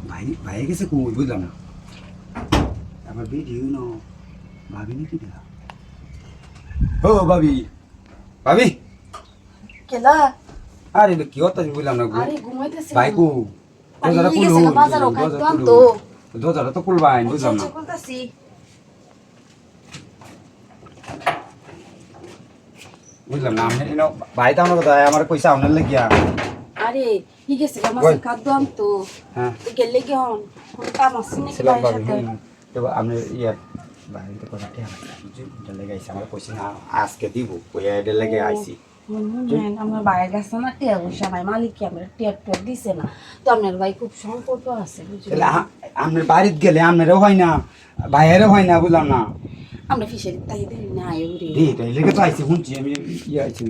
ভাই ভাই গেছে কই বুঝলাম না আমার ভিডিও ন ভাবি নাকি দেয়া ও ভাবি ভাবি কেলা আরে কি হতো বুঝলাম না আরে ঘুমাইতেছি ভাই কো আরে দরজাটা গেছে খুলো বাজারও খাইতাম তো দরজাটা তো খুলবাই বুঝলাম না খুলতাছি বুঝলাম না আমি ভাই তো আমার কথা আমার পয়সা আপনার লাগিয়া আরে কি গেছে আমার খাদ্য আনতো হ্যাঁ তো গেলে কি হন কাম আছে নাকি ছিলাম ভাইয়ের ভাবি সাথে তো আপনি ইয়ার বাড়িতে কথা কে এটা লেগে আইসি আমার পয়সা না আজকে দিব ওই এটা লেগে আইসি আমার ভাইয়ের কাছে না টিয়া পয়সা নাই মালিক কি আমার টিয়া টিয়া দিছে না তো আপনার ভাই খুব সংকট আছে বুঝলেন আপনার বাড়িতে গেলে আপনারও হয় না বাইরেও হয় না বুঝলাম না আমরা ফিশারি তাই দিই না আয়ুরি দি তো লেগে তো আইসি শুনছি আমি ইয়ে আইসি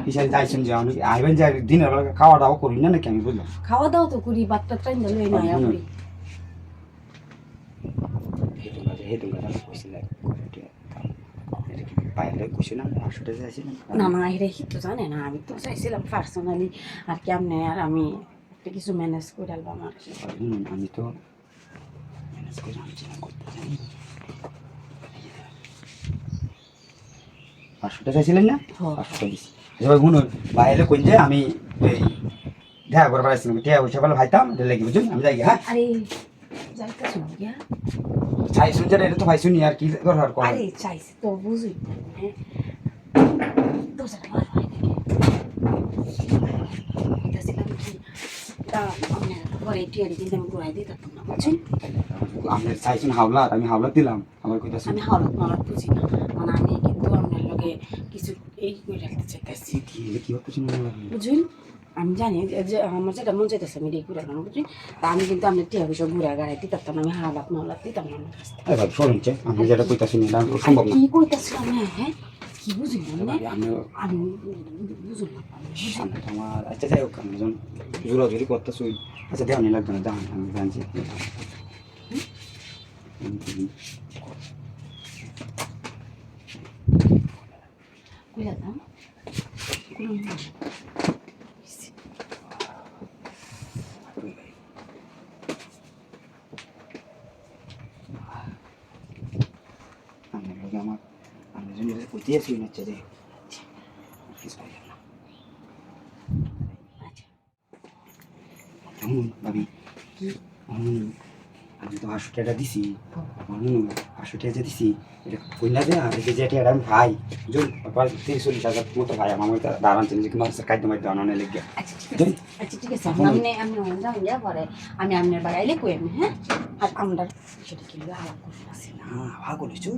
ফিশারি আইসেন যে আমি আইবেন যে দিনের বেলা খাওয়া দাওয়া করি না নাকি আমি বুঝলাম খাওয়া দাওয়া তো করি বাচ্চা ট্রেন লই না আয়ুরি হেতু কথা কইছিল বাইরে কইছি না আসলে যাইছি না না এটা তো জানে না আমি তো চাইছিলাম পার্সোনালি আর কি আপনি আর আমি একটা কিছু ম্যানেজ করে আলবাম আর কি আমি তো ম্যানেজ করে আমি চিন্তা করতে জানি 500 টাকা চাইছিলেন না 500 টাকা দিছি এবার শুনুন বাইরে কইন যে আমি এই দেখা করবার আসছিলাম টিয়া বসে বলে ভাইতাম এটা লাগি বুঝুন আমি যাই হ্যাঁ আরে যাইতা শুনি গিয়া চাই শুনছেন এটা তো ভাই শুনি আর কি দরকার করে আরে চাইছি তো বুঝুই হ্যাঁ তো সেটা ভালো হয় নাকি দেখছিলাম কি তা আমি পরে টিয়ারি কিন্তু আমি ঘুরাই দিতাম না বুঝছেন আমি চাইছেন হাওলা আমি হাওলা দিলাম আমার কইতাছি আমি হাওলাত মালাত বুঝি না মানে আমি কিন্তু আপনার লগে কিছু এই করে রাখতে চাইতেছি কি হচ্ছে না বুঝুন আমি জানি যে আমার যেটা মন চাইতেছে আমি এই ঘুরে গেলাম বুঝুন তা আমি কিন্তু আপনার টিয়া পয়সা ঘুরে গাড়াই দিতাম না আমি হাওলাত মালাত দিতাম না আমার কাছ থেকে ভাই শুনুন যে আমি যেটা কইতাছি না সম্ভব না কি কইতাছিলাম হ্যাঁ কি বুঝুন না আমি আমি বুঝুন না আমার আচ্ছা যাই হোক আমি যখন জোরাজুরি করতেছি আচ্ছা দেওয়া লাগবে না দাঁড়ান আমি জানছি কইলা দাম আমার আমি জন্য কইতেছি না যে ভাবি আমি তো 500 টাকা দিছি 500 টাকা দিছি এটা কইলা যে আর এই যে এটা আমি ভাই বুঝুন 30-40 হাজার মতো ভাই আমার দাঁড়ান ছিল যে কি মাছের খাদ্য মাইতে আনানো লেগে আচ্ছা ঠিক আছে আমি যাই যা পরে আমি আপনার বাড়াইলে কই আমি হ্যাঁ আর আমরা সেটা কি হাওয়া করতেছি না ভাগ করেছো